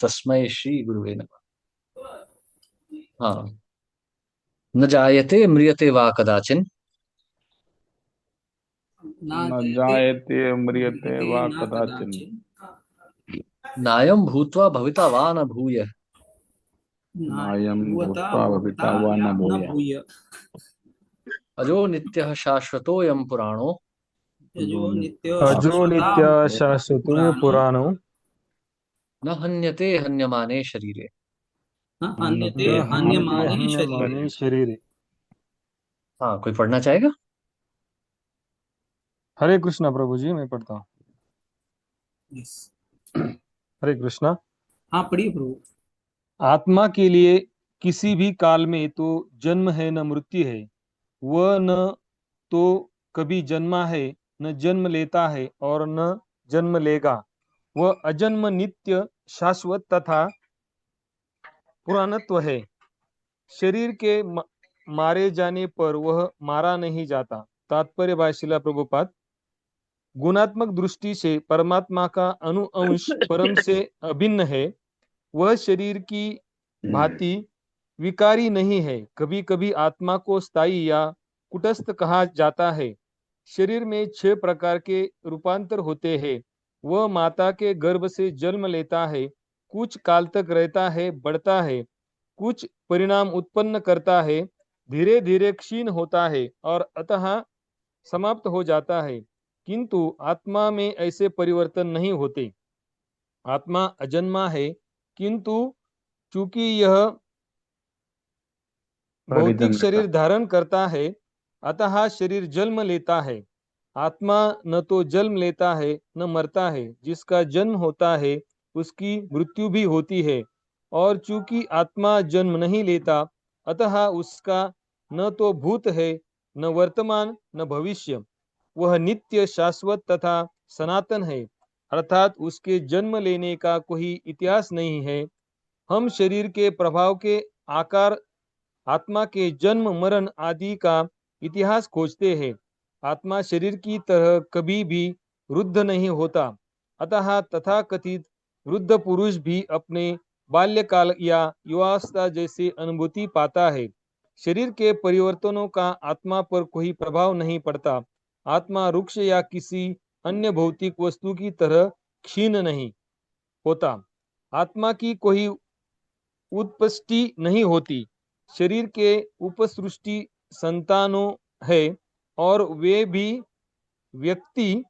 तस्मै श्री गुरुवे नमः। हाँ। न जायते म्रियते वा कदाचिन न न जयते जायते म्रियते म्रियते वा न कदाचिन्। कदाचित्। नायं भूत्वा भविता वा न भूय नायं नायं भूता भूत्वा भविता भविता वा या न न भूयः। भूय। अजो नित्यः शाश्वतोऽयं पुराणो यजो जो नित्यो अजो शाश्वता नित्य शाश्वतो पुराणो पुराणो न हन्यते हन्यमाने शरीरे। न हन्यते न हन्यते हन्यते हन्यमाने हन्यमाने शरीरे। हन्यमाने शरीरे। शरीरे। हाँ, कोई पढ़ना चाहेगा? हरे कृष्णा प्रभु जी, मैं पढ़ता हूँ। यस। हरे कृष्णा। हाँ पढ़िए प्रभु। आत्मा के लिए किसी भी काल में तो जन्म है न मृत्यु है। वह न तो कभी जन्मा है, न जन्म लेता है और न जन्म लेगा। वह अजन्म, नित्य, शाश्वत तथा पुराणत्व है। शरीर के मारे जाने पर वह मारा नहीं जाता। तात्पर्य भाष्य शिला प्रभुपाद। गुणात्मक दृष्टि से परमात्मा का अनुअंश परम से अभिन्न है। वह शरीर की भांति विकारी नहीं है। कभी कभी आत्मा को स्थायी या कुटस्थ कहा जाता है। शरीर में 6 प्रकार के रूपांतर होते हैं। वह माता के गर्भ से जन्म लेता है, कुछ काल तक रहता है, बढ़ता है, कुछ परिणाम उत्पन्न करता है, धीरे धीरे क्षीण होता है और अतः समाप्त हो जाता है। किंतु आत्मा में ऐसे परिवर्तन नहीं होते। आत्मा अजन्मा है, किंतु चूंकि यह भौतिक परिजन शरीर धारण करता है, अतः शरीर जन्म लेता है। आत्मा न तो जन्म लेता है न मरता है। जिसका जन्म होता है उसकी मृत्यु भी होती है। और चूंकि आत्मा जन्म नहीं लेता, अतः उसका न तो भूत है, न वर्तमान, न भविष्य। वह नित्य, शाश्वत तथा सनातन है, अर्थात उसके जन्म लेने का कोई इतिहास नहीं है। हम शरीर के प्रभाव के आकार, आत्मा के जन्म मरण आदि का इतिहास खोजते हैं। आत्मा शरीर की तरह कभी भी वृद्ध नहीं होता। अतः तथाकथित वृद्ध पुरुष भी अपने बाल्यकाल या युवावस्था जैसी अनुभूति पाता है। शरीर के परिवर्तनों का आत्मा पर कोई प्रभाव नहीं पड़ता। आत्मा वृक्ष या किसी अन्य भौतिक वस्तु की तरह क्षीण नहीं होता। आत्मा की कोई उत्पत्ति नहीं होती। शरीर के उपसृष्टि संतानों है और वे भी व्यक्ति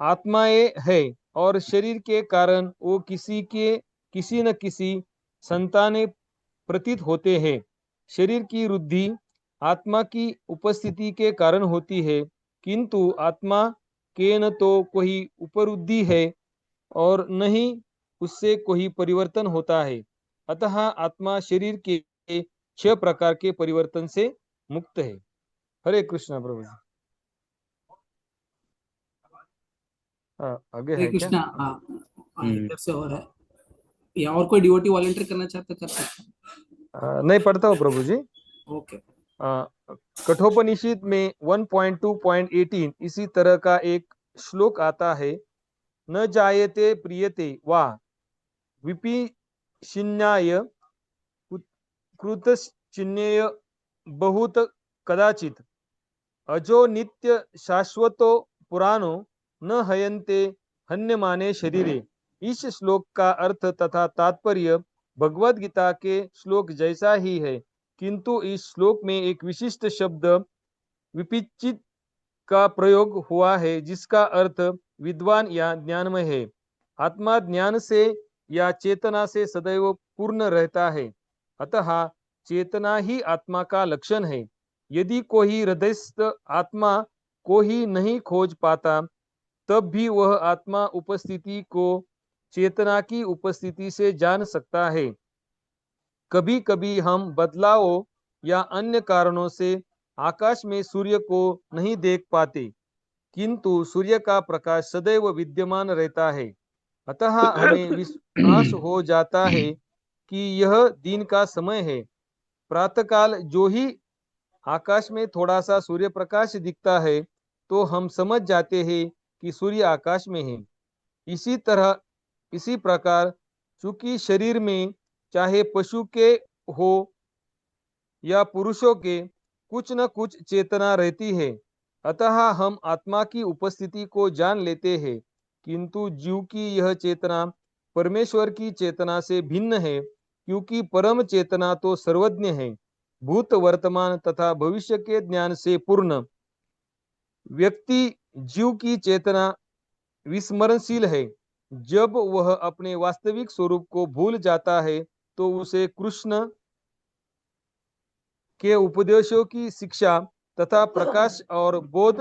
आत्माएं है और शरीर के कारण वो किसी न किसी संताने प्रतीत होते हैं। शरीर की वृद्धि आत्मा की उपस्थिति के कारण होती है, किंतु आत्मा के न तो कोई उपरुद्धि है और न ही उससे कोई परिवर्तन होता है। अतः आत्मा शरीर के 6 प्रकार के परिवर्तन से मुक्त है। हरे कृष्णा प्रभु जी। आगे हरे है क्या? कृष्णा। हाँ हाँ, हम्म। इधर से और है या और कोई डिवोटी वॉलंटियर करना चाहते कर सकते नहीं, पढ़ता हूँ प्रभु जी। हैं। ओके। आ, कठोपनिषद में 1.2.18 इसी तरह का एक श्लोक आता है। न जायते प्रियते वा विपिशिन्याय कृतश्चिन्नेय बहुत कदाचित। अजो नित्य शाश्वतो पुराणो न हयन्ते हन्यमाने शरीरे। इस श्लोक का अर्थ तथा तात्पर्य भगवद गीता के श्लोक जैसा ही है, किंतु इस श्लोक में एक विशिष्ट शब्द विपिचित का प्रयोग हुआ है, जिसका अर्थ विद्वान या ज्ञानमय है। आत्मा ज्ञान से या चेतना से सदैव पूर्ण रहता है। अतः चेतना ही आत्मा का लक्षण है। यदि कोई हृदयस्थ आत्मा को ही नहीं खोज पाता, तब भी वह आत्मा उपस्थिति को चेतना की उपस्थिति से जान सकता है। कभी कभी हम बदलावों या अन्य कारणों से आकाश में सूर्य को नहीं देख पाते, किंतु सूर्य का प्रकाश सदैव विद्यमान रहता है। अतः हमें विश्वास हो जाता है कि यह दिन का समय है। प्रातःकाल जो ही आकाश में थोड़ा सा सूर्य प्रकाश दिखता है, तो हम समझ जाते हैं कि सूर्य आकाश में है। इसी प्रकार चूंकि शरीर में चाहे पशु के हो या पुरुषों के कुछ न कुछ चेतना रहती है, अतः हम आत्मा की उपस्थिति को जान लेते हैं, किंतु जीव की यह चेतना परमेश्वर की चेतना से भिन्न है, क्योंकि परम चेतना तो सर्वज्ञ है, भूत वर्तमान तथा भविष्य के ज्ञान से पूर्ण। व्यक्ति जीव की चेतना विस्मरणशील है। जब वह अपने वास्तविक स्वरूप को भूल जाता है तो उसे कृष्ण के उपदेशों की शिक्षा तथा प्रकाश और बोध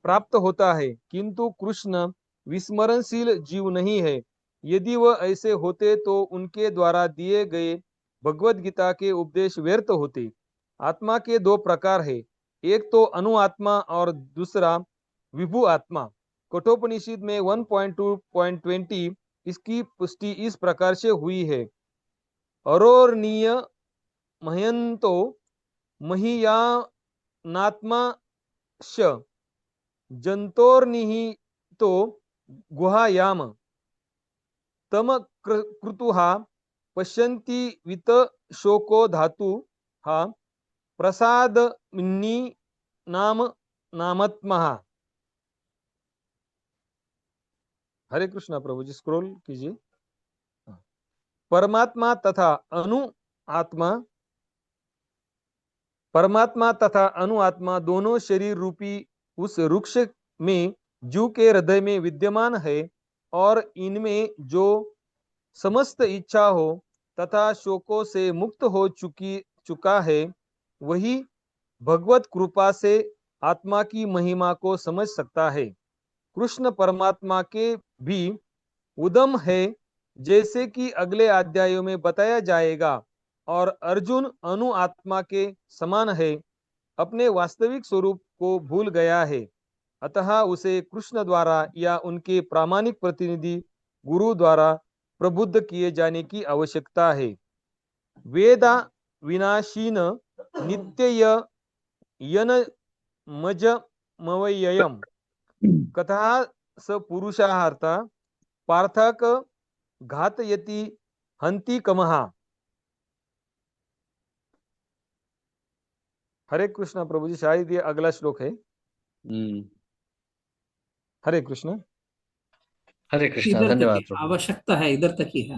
प्राप्त होता है, किंतु कृष्ण विस्मरणशील जीव नहीं है। यदि वह ऐसे होते तो उनके द्वारा दिए गए भगवत गीता के उपदेश व्यर्थ होते। आत्मा के दो प्रकार है, एक तो अनुआत्मा और दूसरा विभु आत्मा। कठोपनिषद में 1.2.20 इसकी पुष्टि इस प्रकार से हुई है। अरोर्णीय महयंतो महियानात्मा श जंतोर्निहितो गुहायाम तम क्रतुहा पश्यन्ति वित शोको धातु हा प्रसाद नाम नामत्मा। हरे कृष्णा प्रभु जी, स्क्रॉल कीजिए। परमात्मा तथा अनु आत्मा, परमात्मा तथा अनुआत्मा दोनों शरीर रूपी उस वृक्ष में जीव के हृदय में विद्यमान है, और इनमें जो समस्त इच्छा हो तथा शोकों से मुक्त हो चुका है, वही भगवत कृपा से आत्मा की महिमा को समझ सकता है। कृष्ण परमात्मा के भी उद्यम है, जैसे कि अगले अध्यायों में बताया जाएगा, और अर्जुन अनु आत्मा के समान है, अपने वास्तविक स्वरूप को भूल गया है, अतः उसे कृष्ण द्वारा या उनके प्रामाणिक प्रतिनिधि गुरु द्वारा प्रबुद्ध किए जाने की आवश्यकता है। वेदा विनाशीन नित्य यन मज मवयम कथा स पुरुषार्थ पार्थक घातयति हंति कमहा। हरे कृष्णा प्रभु जी, शायद ये अगला श्लोक है। हरे कृष्ण। हरे कृष्णा, इधर तक धन्यवाद ही प्रभु। आवश्यकता है, इधर तक ही है।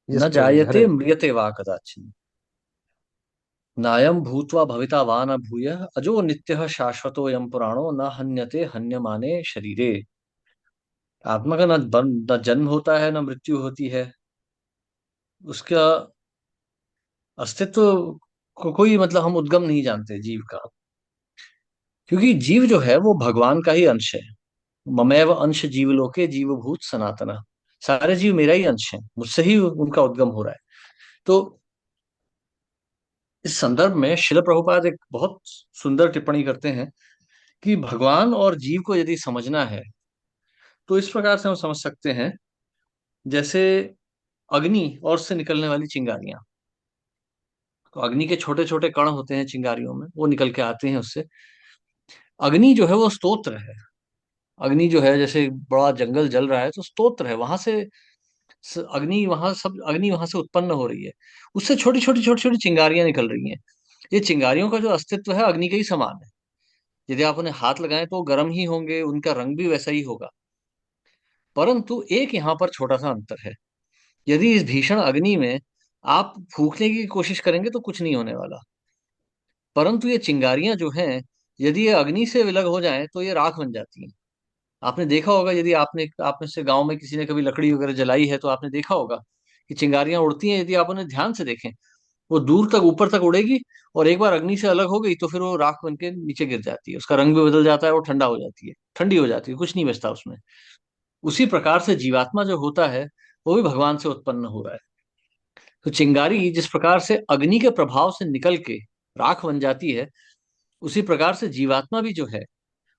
यस न प्रभु जी, जायते हरे। म्रियते वा कदाचिन, नायं भूत्वा भविता वा न भूयः, अजो नित्यः शाश्वतोऽयं पुराणो, न हन्यते हन्यमाने शरीरे। आत्मा का न जन्म होता है, न मृत्यु होती है। उसका अस्तित्व को कोई मतलब हम उद्गम नहीं जानते जीव का, क्योंकि जीव जो है वो भगवान का ही अंश है। ममैव अंश जीवलोके जीवभूत सनातन। सारे जीव मेरा ही अंश है, मुझसे ही उनका उद्गम हो रहा है। तो इस संदर्भ में शिल प्रभुपाद एक बहुत सुंदर टिप्पणी करते हैं कि भगवान और जीव को यदि समझना है तो इस प्रकार से हम समझ सकते हैं, जैसे अग्नि और से निकलने वाली चिंगारियां। तो अग्नि के छोटे छोटे कण होते हैं चिंगारियों में, वो निकल के आते हैं उससे। अग्नि जो है वो स्तोत्र है। अग्नि जो है, जैसे बड़ा जंगल जल रहा है तो स्तोत्र है, वहां से अग्नि, वहां सब अग्नि वहां से उत्पन्न हो रही है। उससे छोटी छोटी चिंगारियां निकल रही हैं। ये चिंगारियों का जो अस्तित्व है अग्नि के ही समान है। यदि आप उन्हें हाथ लगाएं तो वो गर्म ही होंगे, उनका रंग भी वैसा ही होगा। परंतु एक यहाँ पर छोटा सा अंतर है। यदि इस भीषण अग्नि में आप फूकने की कोशिश करेंगे तो कुछ नहीं होने वाला। परंतु ये चिंगारियां जो हैं, यदि ये अग्नि से विलग हो जाएं तो ये राख बन जाती हैं। आपने देखा होगा, यदि आपने से गांव में किसी ने कभी लकड़ी वगैरह जलाई है तो आपने देखा होगा कि चिंगारियां उड़ती हैं। यदि आप उन्हें ध्यान से देखें, वो दूर तक ऊपर तक उड़ेगी, और एक बार अग्नि से अलग हो गई तो फिर वो राख बन के नीचे गिर जाती है। उसका रंग भी बदल जाता है, वो ठंडा हो जाती है, ठंडी हो जाती है, कुछ नहीं बचता उसमें। उसी प्रकार से जीवात्मा जो होता है वो भी भगवान से उत्पन्न हो रहा है। तो चिंगारी जिस प्रकार से अग्नि के प्रभाव से निकल के राख बन जाती है, उसी प्रकार से जीवात्मा भी जो है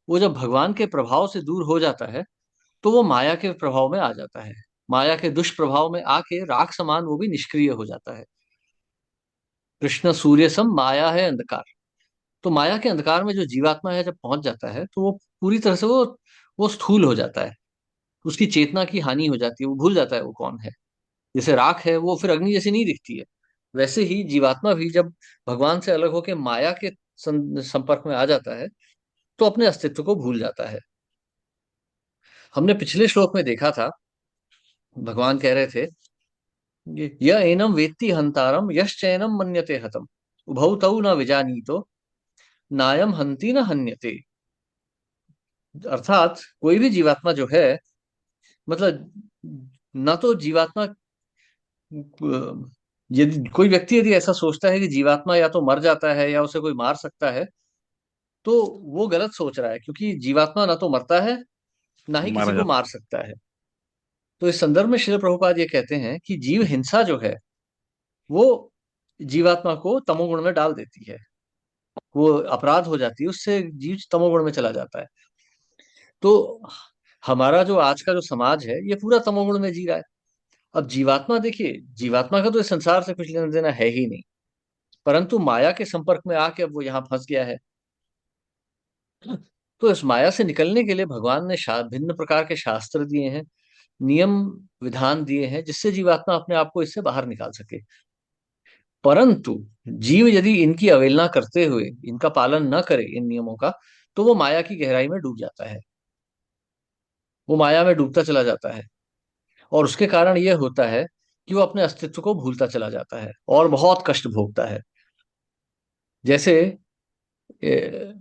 वो जब भगवान के प्रभाव से दूर हो जाता है तो वो माया के प्रभाव में आ जाता है। माया के दुष्प्रभाव में आके राख समान वो भी निष्क्रिय हो जाता है। कृष्ण सूर्य सम माया है अंधकार। तो माया के अंधकार में जो जीवात्मा है जब पहुंच जाता है तो वो पूरी तरह से वो स्थूल हो जाता है। उसकी चेतना की हानि हो जाती है, वो भूल जाता है वो कौन है। जैसे राख है वो फिर अग्नि जैसी नहीं दिखती है, वैसे ही जीवात्मा भी जब भगवान से अलग होकर माया के संपर्क में आ जाता है तो अपने अस्तित्व को भूल जाता है। हमने पिछले श्लोक में देखा था, भगवान कह रहे थे य एनम वेत्ति हंतारम यश्चैनम मन्यते हतम उभौ तौ न विजानीतो नायम हंति न हन्यते। अर्थात कोई भी जीवात्मा जो है, मतलब न तो जीवात्मा, यदि कोई व्यक्ति यदि ऐसा सोचता है कि जीवात्मा या तो मर जाता है या उसे कोई मार सकता है, तो वो गलत सोच रहा है, क्योंकि जीवात्मा ना तो मरता है ना ही किसी मारा को जाता मार सकता है। तो इस संदर्भ में श्रील प्रभुपाद ये कहते हैं कि जीव हिंसा जो है वो जीवात्मा को तमोगुण में डाल देती है, वो अपराध हो जाती है, उससे जीव तमोगुण में चला जाता है। तो हमारा जो आज का जो समाज है ये पूरा तमोगुण में जी रहा है। अब जीवात्मा देखिए, जीवात्मा का तो इस संसार से कुछ लेना देना है ही नहीं, परंतु माया के संपर्क में आके अब वो यहाँ फंस गया है। तो इस माया से निकलने के लिए भगवान ने भिन्न प्रकार के शास्त्र दिए हैं, नियम विधान दिए हैं, जिससे जीवात्मा अपने आप को इससे बाहर निकाल सके। परंतु जीव यदि इनकी अवहेलना करते हुए इनका पालन न करे, इन नियमों का, तो वो माया की गहराई में डूब जाता है, वो माया में डूबता चला जाता है। और उसके कारण यह होता है कि वो अपने अस्तित्व को भूलता चला जाता है और बहुत कष्ट भोगता है। जैसे ए,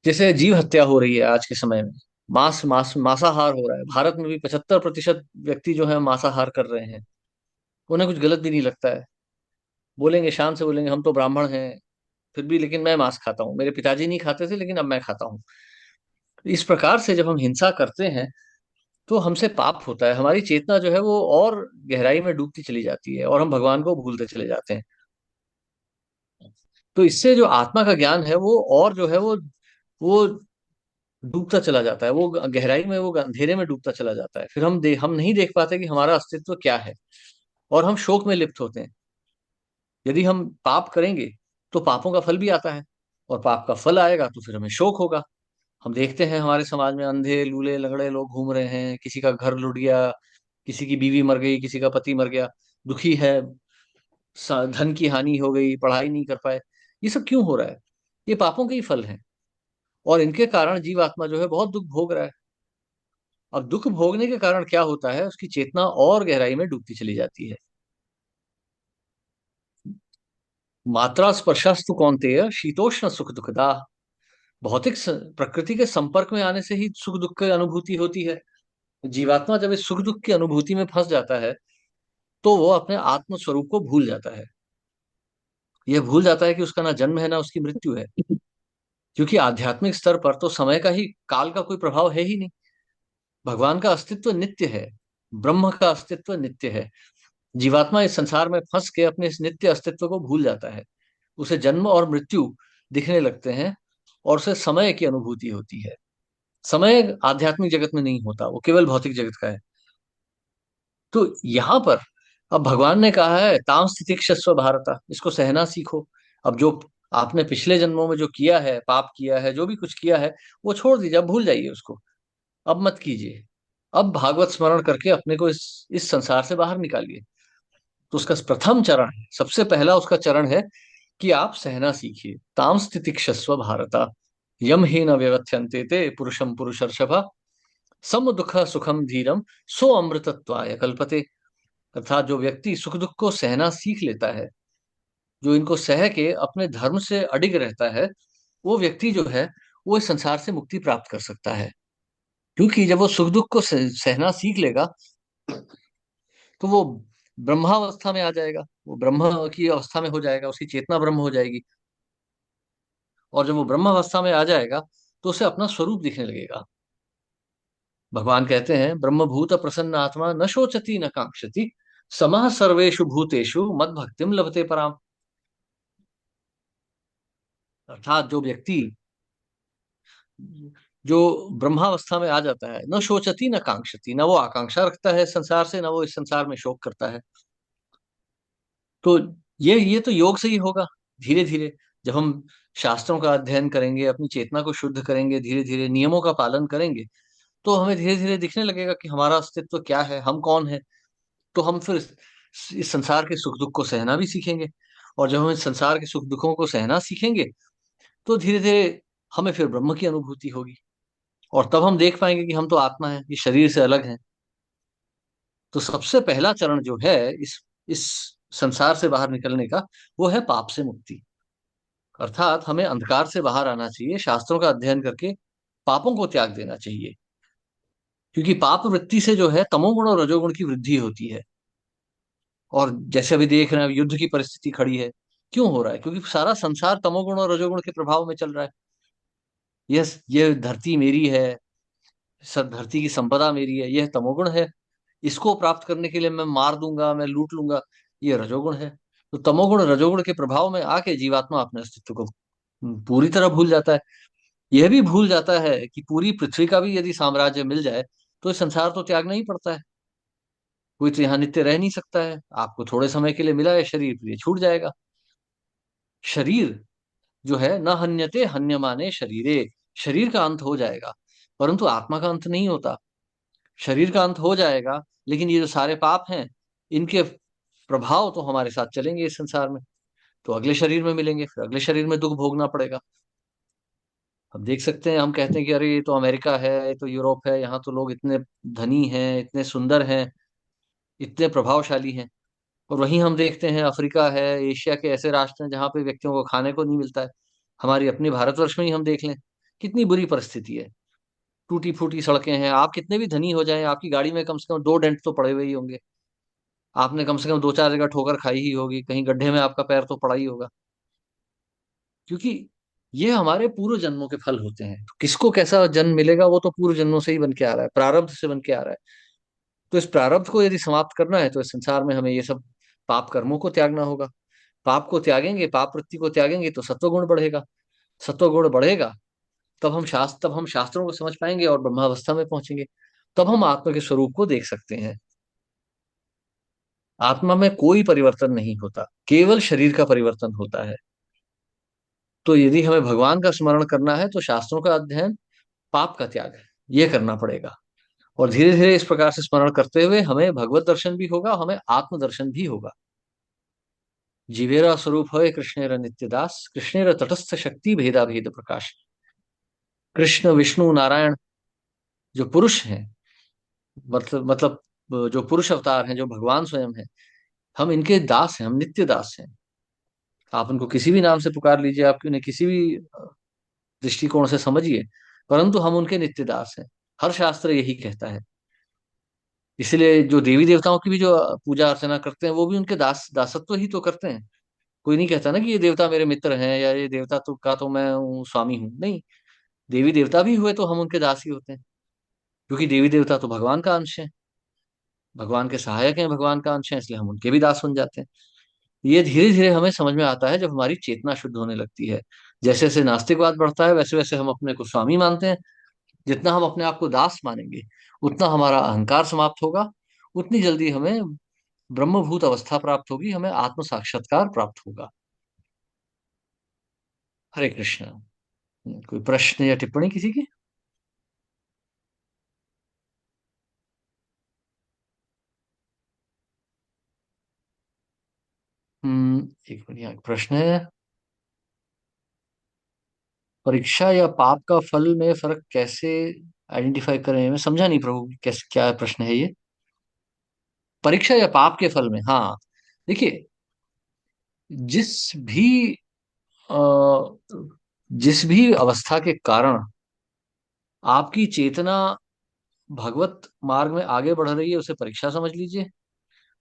जैसे जीव हत्या हो रही है आज के समय में, मांसाहार हो रहा है। भारत में भी 75% व्यक्ति जो है मांसाहार कर रहे हैं। उन्हें कुछ गलत भी नहीं लगता है, बोलेंगे शान से, बोलेंगे हम तो ब्राह्मण हैं फिर भी, लेकिन मैं मांस खाता हूँ, मेरे पिताजी नहीं खाते थे लेकिन अब मैं खाता हूँ। इस प्रकार से जब हम हिंसा करते हैं तो हमसे पाप होता है, हमारी चेतना जो है वो और गहराई में डूबती चली जाती है और हम भगवान को भूलते चले जाते हैं। तो इससे जो आत्मा का ज्ञान है वो और जो है वो डूबता चला जाता है, वो गहराई में, वो अंधेरे में डूबता चला जाता है। फिर हम नहीं देख पाते कि हमारा अस्तित्व क्या है, और हम शोक में लिप्त होते हैं। यदि हम पाप करेंगे तो पापों का फल भी आता है, और पाप का फल आएगा तो फिर हमें शोक होगा। हम देखते हैं हमारे समाज में अंधे लूले लंगड़े लोग घूम रहे हैं, किसी का घर लुट गया, किसी की बीवी मर गई, किसी का पति मर गया, दुखी है, धन की हानि हो गई, पढ़ाई नहीं कर पाए। ये सब क्यों हो रहा है? ये पापों के ही फल हैं, और इनके कारण जीवात्मा जो है बहुत दुख भोग रहा है। अब दुख भोगने के कारण क्या होता है, उसकी चेतना और गहराई में डूबती चली जाती है। मात्रा स्पर्शस्तु कौन्तेय शीतोष्ण सुख दुखदा। प्रकृति के संपर्क में आने से ही सुख दुख की अनुभूति होती है। जीवात्मा जब इस सुख दुख की अनुभूति में फंस जाता है तो वो अपने आत्म स्वरूप को भूल जाता है। यह भूल जाता है कि उसका ना जन्म है ना उसकी मृत्यु है, क्योंकि आध्यात्मिक स्तर पर तो समय का ही, काल का कोई प्रभाव है ही नहीं। भगवान का अस्तित्व नित्य है, ब्रह्म का अस्तित्व नित्य है। जीवात्मा इस संसार में फंस के अपने इस नित्य अस्तित्व को भूल जाता है, उसे जन्म और मृत्यु दिखने लगते हैं, और उसे समय की अनुभूति होती है। समय आध्यात्मिक जगत में नहीं होता, वो केवल भौतिक जगत का है। तो यहाँ पर अब भगवान ने कहा है ताम स्थितिक्षस्व भारत, इसको सहना सीखो। अब जो आपने पिछले जन्मों में जो किया है, पाप किया है, जो भी कुछ किया है, वो छोड़ दीजिए, अब भूल जाइए उसको, अब मत कीजिए। अब भागवत स्मरण करके अपने को इस संसार से बाहर निकालिए। तो उसका प्रथम चरण है, सबसे पहला उसका चरण है कि आप सहना सीखिए। ताम स्थितिक्षस्व भारत यम ही न व्यवथ्यन्ते ते पुरुषम पुरुषर्षभ सम दुख सुखम धीरम सो अमृतत्वाय कल्पते। अर्थात जो व्यक्ति सुख दुख को सहना सीख लेता है, जो इनको सह के अपने धर्म से अडिग रहता है, वो व्यक्ति जो है वो इस संसार से मुक्ति प्राप्त कर सकता है। क्योंकि जब वो सुख दुख को सहना सीख लेगा तो वो ब्रह्मावस्था में आ जाएगा, वो ब्रह्म की अवस्था में हो जाएगा, उसकी चेतना ब्रह्म हो जाएगी। और जब वो ब्रह्मावस्था में आ जाएगा तो उसे अपना स्वरूप दिखने लगेगा। भगवान कहते हैं ब्रह्मभूत प्रसन्न आत्मा न शोचति न कांक्षति समः सर्वेषु भूतेषु मद भक्तिम लभते पराम। अर्थात जो व्यक्ति जो ब्रह्मावस्था में आ जाता है, न शोचती न कांक्षती, न वो आकांक्षा रखता है संसार से, न वो इस संसार में शोक करता है। तो ये तो योग से ही होगा। धीरे धीरे जब हम शास्त्रों का अध्ययन करेंगे, अपनी चेतना को शुद्ध करेंगे, धीरे धीरे नियमों का पालन करेंगे, तो हमें धीरे धीरे दिखने लगेगा कि हमारा अस्तित्व क्या है, हम कौन है। तो हम फिर इस संसार के सुख दुख को सहना भी सीखेंगे। और जब हम इस संसार के सुख दुखों को सहना सीखेंगे, तो धीरे धीरे हमें फिर ब्रह्म की अनुभूति होगी। और तब हम देख पाएंगे कि हम तो आत्मा है, ये शरीर से अलग है। तो सबसे पहला चरण जो है इस संसार से बाहर निकलने का, वो है पाप से मुक्ति। अर्थात हमें अंधकार से बाहर आना चाहिए, शास्त्रों का अध्ययन करके पापों को त्याग देना चाहिए। क्योंकि पाप वृत्ति से जो है तमोगुण और रजोगुण की वृद्धि होती है। और जैसे अभी देख रहे हैं, युद्ध की परिस्थिति खड़ी है। क्यों हो रहा है? क्योंकि सारा संसार तमोगुण और रजोगुण के प्रभाव में चल रहा है। ये धरती मेरी है, सब धरती की संपदा मेरी है, यह तमोगुण है। इसको प्राप्त करने के लिए मैं मार दूंगा, मैं लूट लूंगा, ये रजोगुण है। तो तमोगुण रजोगुण के प्रभाव में आके जीवात्मा अपने अस्तित्व को पूरी तरह भूल जाता है। यह भी भूल जाता है कि पूरी पृथ्वी का भी यदि साम्राज्य मिल जाए, तो ये संसार तो त्यागना ही पड़ता है। कोई तो यहाँ नित्य रह नहीं सकता है। आपको थोड़े समय के लिए मिला है शरीर, फिर ये छूट जाएगा। शरीर जो है, न हन्यते हन्यमाने शरीरे, शरीर का अंत हो जाएगा, परंतु आत्मा का अंत नहीं होता। शरीर का अंत हो जाएगा, लेकिन ये जो सारे पाप हैं, इनके प्रभाव तो हमारे साथ चलेंगे इस संसार में। तो अगले शरीर में मिलेंगे, फिर अगले शरीर में दुख भोगना पड़ेगा। अब देख सकते हैं, हम कहते हैं कि अरे ये तो अमेरिका है, ये तो यूरोप है, यहाँ तो लोग इतने धनी हैं, इतने सुंदर हैं, इतने प्रभावशाली हैं। और वहीं हम देखते हैं अफ्रीका है, एशिया के ऐसे राष्ट्र हैं जहाँ पे व्यक्तियों को खाने को नहीं मिलता है। हमारी अपनी भारतवर्ष में ही हम देख लें, कितनी बुरी परिस्थिति है। टूटी फूटी सड़कें हैं। आप कितने भी धनी हो जाएं, आपकी गाड़ी में कम से कम 2 डेंट तो पड़े हुए ही होंगे। आपने कम से कम 2-4 जगह ठोकर खाई ही होगी, कहीं गड्ढे में आपका पैर तो पड़ा ही होगा। क्योंकि ये हमारे पूर्व जन्मों के फल होते हैं। तो किसको कैसा जन्म मिलेगा, वो तो पूर्व जन्मों से ही बन के आ रहा है, प्रारब्ध से बन के आ रहा है। तो इस प्रारब्ध को यदि समाप्त करना है, तो इस संसार में हमें ये सब पाप कर्मों को त्यागना होगा। पाप को त्यागेंगे, पाप वृत्ति को त्यागेंगे, तो सत्वगुण बढ़ेगा। सत्वगुण बढ़ेगा, तब हम शास्त्रों को समझ पाएंगे और ब्रह्मावस्था में पहुंचेंगे। तब हम आत्मा के स्वरूप को देख सकते हैं। आत्मा में कोई परिवर्तन नहीं होता, केवल शरीर का परिवर्तन होता है। तो यदि हमें भगवान का स्मरण करना है, तो शास्त्रों का अध्ययन, पाप का त्याग है, ये करना पड़ेगा। और धीरे धीरे इस प्रकार से स्मरण करते हुए हमें भगवत दर्शन भी होगा, हमें आत्म दर्शन भी होगा। जीवेरा स्वरूप है कृष्णेर नित्य दास, कृष्णेर तटस्थ शक्ति भेदा भेद प्रकाश। कृष्ण विष्णु नारायण जो पुरुष हैं, मतलब जो पुरुष अवतार हैं, जो भगवान स्वयं है, हम इनके दास हैं, हम नित्य दास हैं। आप उनको किसी भी नाम से पुकार लीजिए, आप उन्हें किसी भी दृष्टिकोण से समझिए, परंतु हम उनके नित्य दास हैं। हर शास्त्र यही कहता है। इसलिए जो देवी देवताओं की भी जो पूजा अर्चना करते हैं, वो भी उनके दासत्व ही तो करते हैं। कोई नहीं कहता ना कि ये देवता मेरे मित्र हैं, या ये देवता तो का तो मैं स्वामी हूँ, नहीं। देवी देवता भी हुए तो हम उनके दास ही होते हैं। क्योंकि देवी देवता तो भगवान का अंश है, भगवान के सहायक हैं, भगवान का अंश है, इसलिए हम उनके भी दास बन जाते हैं। ये धीरे धीरे हमें समझ में आता है जब हमारी चेतना शुद्ध होने लगती है। जैसे जैसे नास्तिकवाद बढ़ता है, वैसे वैसे हम अपने को स्वामी मानते हैं। जितना हम अपने आप को दास मानेंगे, उतना हमारा अहंकार समाप्त होगा, उतनी जल्दी हमें ब्रह्मभूत अवस्था प्राप्त होगी, हमें आत्म साक्षात्कार प्राप्त होगा। हरे कृष्ण। कोई प्रश्न या टिप्पणी किसी की? एक मिनट, यहाँ एक प्रश्न है। परीक्षा या पाप का फल में फर्क कैसे आइडेंटिफाई करें? मैं समझा नहीं प्रभु, कैसे, क्या प्रश्न है ये? परीक्षा या पाप के फल में, हाँ। देखिए, जिस भी अ, जिस भी अवस्था के कारण आपकी चेतना भगवत मार्ग में आगे बढ़ रही है, उसे परीक्षा समझ लीजिए।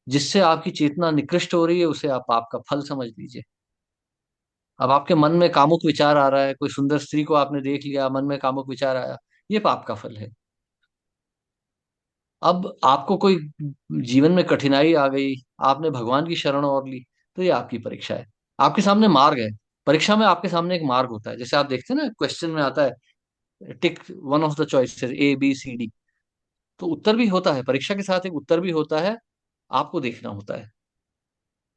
जिससे आपकी चेतना निकृष्ट हो रही है, उसे आप पाप का फल समझ लीजिए। अब आपके मन में कामुक विचार आ रहा है, कोई सुंदर स्त्री को आपने देख लिया, मन में कामुक विचार आया, ये पाप का फल है। अब आपको कोई जीवन में कठिनाई आ गई, आपने भगवान की शरण और ली, तो ये आपकी परीक्षा है। आपके सामने मार्ग है। परीक्षा में आपके सामने एक मार्ग होता है, जैसे आप देखते हैं ना, क्वेश्चन में आता है tick one of the choices, A B C D। तो उत्तर भी होता है, परीक्षा के साथ एक उत्तर भी होता है, आपको देखना होता है।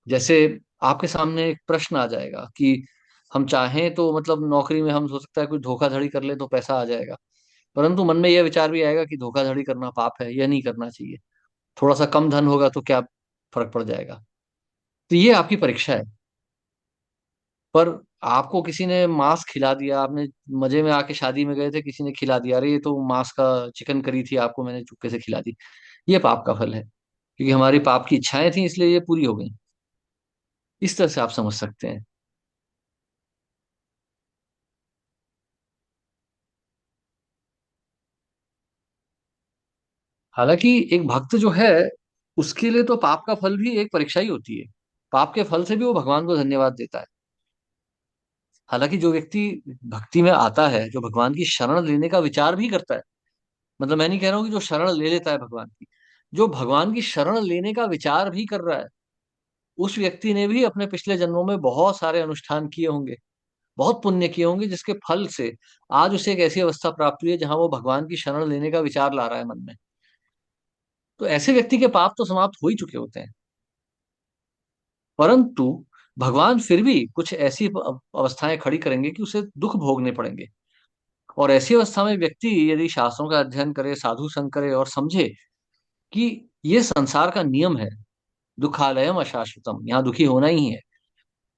जैसे आपके सामने एक प्रश्न आ जाएगा कि हम चाहें तो, मतलब नौकरी में हम हो सकता है कुछ धोखाधड़ी कर ले तो पैसा आ जाएगा। परंतु मन में यह विचार भी आएगा कि धोखाधड़ी करना पाप है, यह नहीं करना चाहिए। थोड़ा सा कम धन होगा तो क्या फर्क पड़ जाएगा। तो ये आपकी परीक्षा है। पर आपको किसी ने मांस खिला दिया, आपने मजे में आके शादी में गए थे, किसी ने खिला दिया, अरे ये तो मांस का चिकन करी थी, आपको मैंने चुपके से खिला दी, ये पाप का फल है, क्योंकि हमारी पाप की इच्छाएं थी इसलिए ये पूरी हो गई। इस तरह से आप समझ सकते हैं। हालांकि एक भक्त जो है, उसके लिए तो पाप का फल भी एक परीक्षा ही होती है। पाप के फल से भी वो भगवान को धन्यवाद देता है। हालांकि जो व्यक्ति भक्ति में आता है, जो भगवान की शरण लेने का विचार भी करता है, मतलब मैं नहीं कह रहा हूँ कि जो शरण ले लेता है भगवान की, जो भगवान की शरण लेने का विचार भी कर रहा है, उस व्यक्ति ने भी अपने पिछले जन्मों में बहुत सारे अनुष्ठान किए होंगे, बहुत पुण्य किए होंगे, जिसके फल से आज उसे एक ऐसी अवस्था प्राप्त हुई है जहां वो भगवान की शरण लेने का विचार ला रहा है मन में। तो ऐसे व्यक्ति के पाप तो समाप्त हो ही चुके होते हैं। परंतु भगवान फिर भी कुछ ऐसी अवस्थाएं खड़ी करेंगे कि उसे दुख भोगने पड़ेंगे। और ऐसी अवस्था में व्यक्ति यदि शास्त्रों का अध्ययन करे, साधु संग करे और समझे कि ये संसार का नियम है, दुखालयम अशाश्वतम, यहाँ दुखी होना ही है,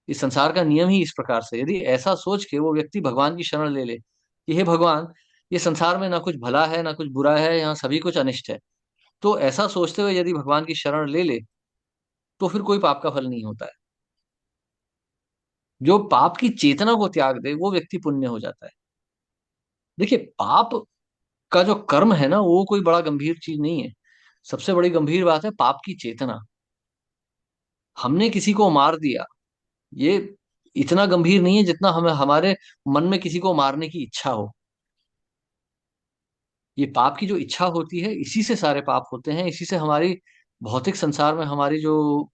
इस संसार का नियम ही इस प्रकार से, यदि ऐसा सोच के वो व्यक्ति भगवान की शरण ले ले कि हे भगवान, ये संसार में ना कुछ भला है ना कुछ बुरा है, यहाँ सभी कुछ अनिष्ट है, तो ऐसा सोचते हुए यदि भगवान की शरण ले ले, तो फिर कोई पाप का फल नहीं होता है। जो पाप की चेतना को त्याग दे वो व्यक्ति पुण्य हो जाता है। देखिए, पाप का जो कर्म है ना, वो कोई बड़ा गंभीर चीज नहीं है। सबसे बड़ी गंभीर बात है पाप की चेतना। हमने किसी को मार दिया, ये इतना गंभीर नहीं है जितना हमें हमारे मन में किसी को मारने की इच्छा हो। ये पाप की जो इच्छा होती है, इसी से सारे पाप होते हैं, इसी से हमारी भौतिक संसार में हमारी जो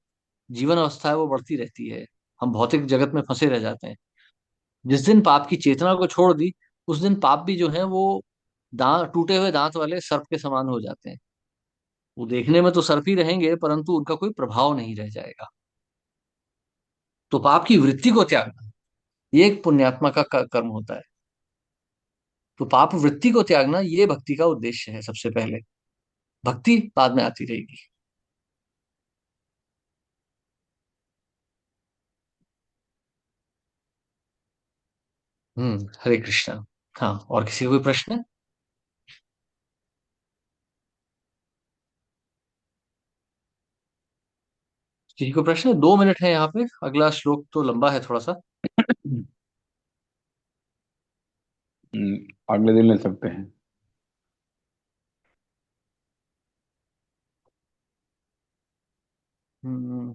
जीवन अवस्था है वो बढ़ती रहती है। हम भौतिक जगत में फंसे रह जाते हैं। जिस दिन पाप की चेतना को छोड़ दी, उस दिन पाप भी जो है वो दांत, टूटे हुए दांत वाले सर्प के समान हो जाते हैं। वो देखने में तो सर्प ही रहेंगे, परंतु उनका कोई प्रभाव नहीं रह जाएगा। तो पाप की वृत्ति को त्यागना, ये एक पुण्यात्मा का कर्म होता है। तो पाप वृत्ति को त्यागना ये भक्ति का उद्देश्य है सबसे पहले। भक्ति बाद में आती रहेगी। हरे कृष्णा। हाँ, और किसी को कोई प्रश्न है? किसी को प्रश्न है? 2 मिनट है यहाँ पे, अगला श्लोक तो लंबा है थोड़ा सा। अगले दिन ले सकते हैं। हम्म,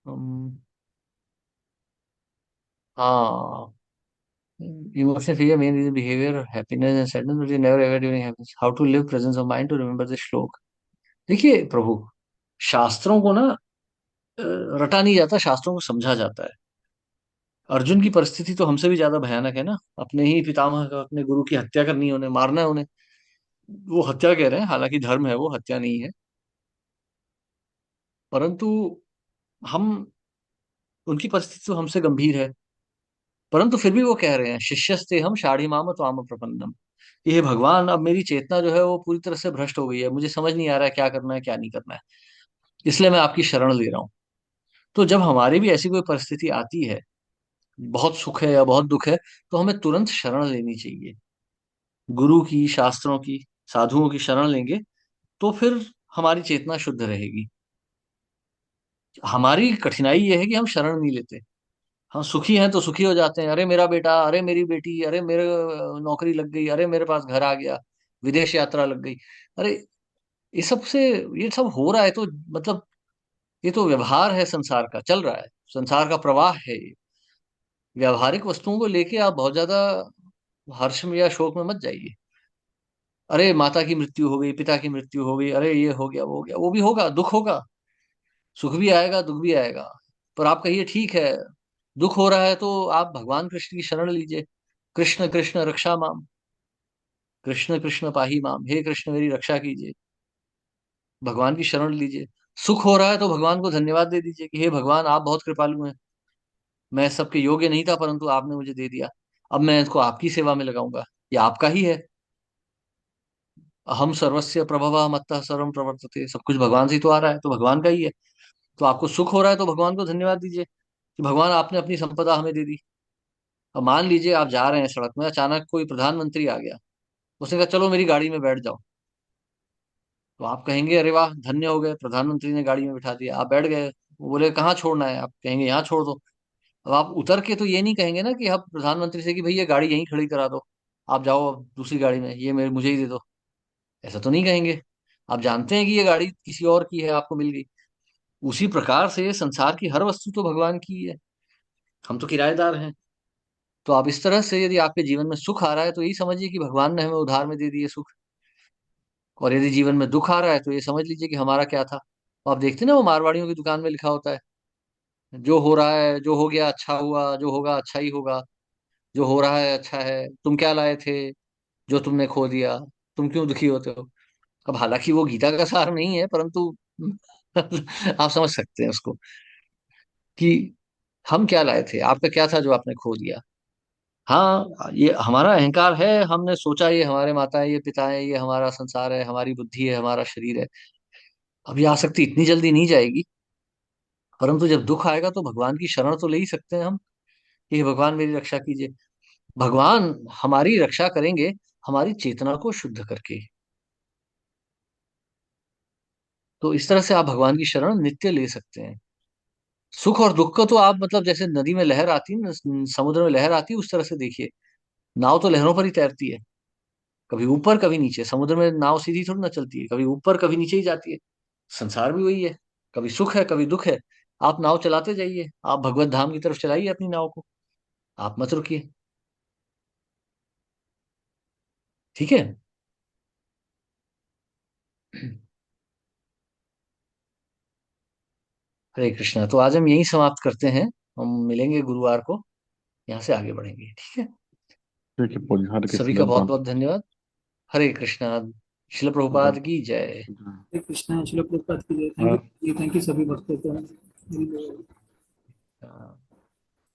हम्म, हाँ। Emotional fear main reason behavior, happiness and sadness, but you never ever during happiness. How to live presence of mind to remember this श्लोक। देखिए प्रभु, शास्त्रों को ना रटा नहीं जाता, शास्त्रों को समझा जाता है। अर्जुन की परिस्थिति तो हमसे भी ज्यादा भयानक है ना। अपने ही पितामह का, अपने गुरु की हत्या करनी है, उन्हें मारना है उन्हें। वो हत्या कह रहे हैं, हालांकि धर्म है, वो हत्या नहीं है। परंतु हम, उनकी परिस्थिति तो हमसे गंभीर है। परंतु फिर भी वो कह रहे हैं, शिष्यस्ते हम शाढ़ीमाम त्वाम प्रपन्नम। ये भगवान, अब मेरी चेतना जो है वो पूरी तरह से भ्रष्ट हो गई है, मुझे समझ नहीं आ रहा है क्या करना है क्या नहीं करना है, इसलिए मैं आपकी शरण ले रहा हूँ। तो जब हमारी भी ऐसी कोई परिस्थिति आती है, बहुत सुख है या बहुत दुख है, तो हमें तुरंत शरण लेनी चाहिए। गुरु की, शास्त्रों की, साधुओं की शरण लेंगे तो फिर हमारी चेतना शुद्ध रहेगी। हमारी कठिनाई यह है कि हम शरण नहीं लेते। हम सुखी हैं तो सुखी हो जाते हैं, अरे मेरा बेटा, अरे मेरी बेटी, अरे मेरे नौकरी लग गई, अरे मेरे पास घर आ गया, विदेश यात्रा लग गई। अरे ये सब से, ये सब हो रहा है तो मतलब ये तो व्यवहार है, संसार का चल रहा है, संसार का प्रवाह है ये। व्यावहारिक वस्तुओं को लेके आप बहुत ज्यादा हर्ष में या शोक में मत जाइए। अरे माता की मृत्यु हो गई, पिता की मृत्यु हो गई, अरे ये हो गया वो हो गया, वो भी होगा, दुख होगा, सुख भी आएगा दुख भी आएगा। पर आप कहिए ठीक है, दुख हो रहा है तो आप भगवान कृष्ण की शरण लीजिए। कृष्ण कृष्ण रक्षा माम, कृष्ण कृष्ण पाही माम, हे कृष्ण मेरी रक्षा कीजिए, भगवान की शरण लीजिए। सुख हो रहा है तो भगवान को धन्यवाद दे दीजिए कि हे भगवान आप बहुत कृपालु हैं, मैं सबके योग्य नहीं था, परंतु आपने मुझे दे दिया। अब मैं इसको आपकी सेवा में लगाऊंगा। ये आपका ही है। हम सर्वस्य प्रभव मत्तः सर्वम प्रवर्तते, सब कुछ भगवान से ही तो आ रहा है, तो भगवान का ही है। तो आपको सुख हो रहा है तो भगवान को धन्यवाद दीजिए कि भगवान आपने अपनी संपदा हमें दे दी। अब मान लीजिए आप जा रहे हैं सड़क में, अचानक कोई प्रधानमंत्री आ गया, उसने कहा चलो मेरी गाड़ी में बैठ जाओ। तो आप कहेंगे अरे वाह धन्य हो गए, प्रधानमंत्री ने गाड़ी में बिठा दिया, आप बैठ गए। वो बोले कहाँ छोड़ना है, आप कहेंगे यहाँ छोड़ दो। अब आप उतर के तो ये नहीं कहेंगे ना कि आप प्रधानमंत्री से कि भाई ये गाड़ी यहीं खड़ी करा दो, आप जाओ अब दूसरी गाड़ी में, ये मेरे मुझे ही दे दो। ऐसा तो नहीं कहेंगे। आप जानते हैं कि ये गाड़ी किसी और की है, आपको मिल गई। उसी प्रकार से संसार की हर वस्तु तो भगवान की ही है, हम तो किराएदार हैं। तो आप इस तरह से यदि आपके जीवन में सुख आ रहा है तो यही समझिए कि भगवान ने हमें उधार में दे दिए सुख। और यदि जीवन में दुख आ रहा है तो ये समझ लीजिए कि हमारा क्या था। तो आप देखते हैं ना, वो मारवाड़ियों की दुकान में लिखा होता है, जो हो रहा है जो हो गया अच्छा हुआ, जो होगा अच्छा ही होगा, जो हो रहा है अच्छा है, तुम क्या लाए थे जो तुमने खो दिया, तुम क्यों दुखी होते हो। अब हालांकि वो गीता का सार नहीं है, परंतु आप समझ सकते हैं उसको, कि हम क्या लाए थे, आपका क्या था जो आपने खो दिया। हाँ ये हमारा अहंकार है, हमने सोचा ये हमारे माता है, ये पिता है, ये हमारा संसार है, हमारी बुद्धि है, हमारा शरीर है। अब ये आसक्ति इतनी जल्दी नहीं जाएगी। परंतु जब दुख आएगा तो भगवान की शरण तो ले ही सकते हैं हम, कि हे भगवान मेरी रक्षा कीजिए। भगवान हमारी रक्षा करेंगे हमारी चेतना को शुद्ध करके। तो इस तरह से आप भगवान की शरण नित्य ले सकते हैं। सुख और दुख को तो आप मतलब जैसे नदी में लहर आती है ना, समुद्र में लहर आती है, उस तरह से देखिए। नाव तो लहरों पर ही तैरती है, कभी ऊपर कभी नीचे। समुद्र में नाव सीधी थोड़ी ना चलती है, कभी ऊपर कभी नीचे ही जाती है। संसार भी वही है, कभी सुख है कभी दुख है। आप नाव चलाते जाइए, आप भगवत धाम की तरफ चलाइए अपनी नाव को, आप मत रुकिए। ठीक है। हरे कृष्णा। तो आज हम यही समाप्त करते हैं, हम मिलेंगे गुरुवार को, यहाँ से आगे बढ़ेंगे। ठीक है। ठीक है पूज्य, हरे सभी कृष्ण का बहुत भगवान। बहुत धन्यवाद। हरे कृष्णा। शिल भगवान। प्रभुपाद की जय। हरे कृष्णा, श्रील प्रभुपाद की जय। हाँ। थैंक यू सभी भक्तों को।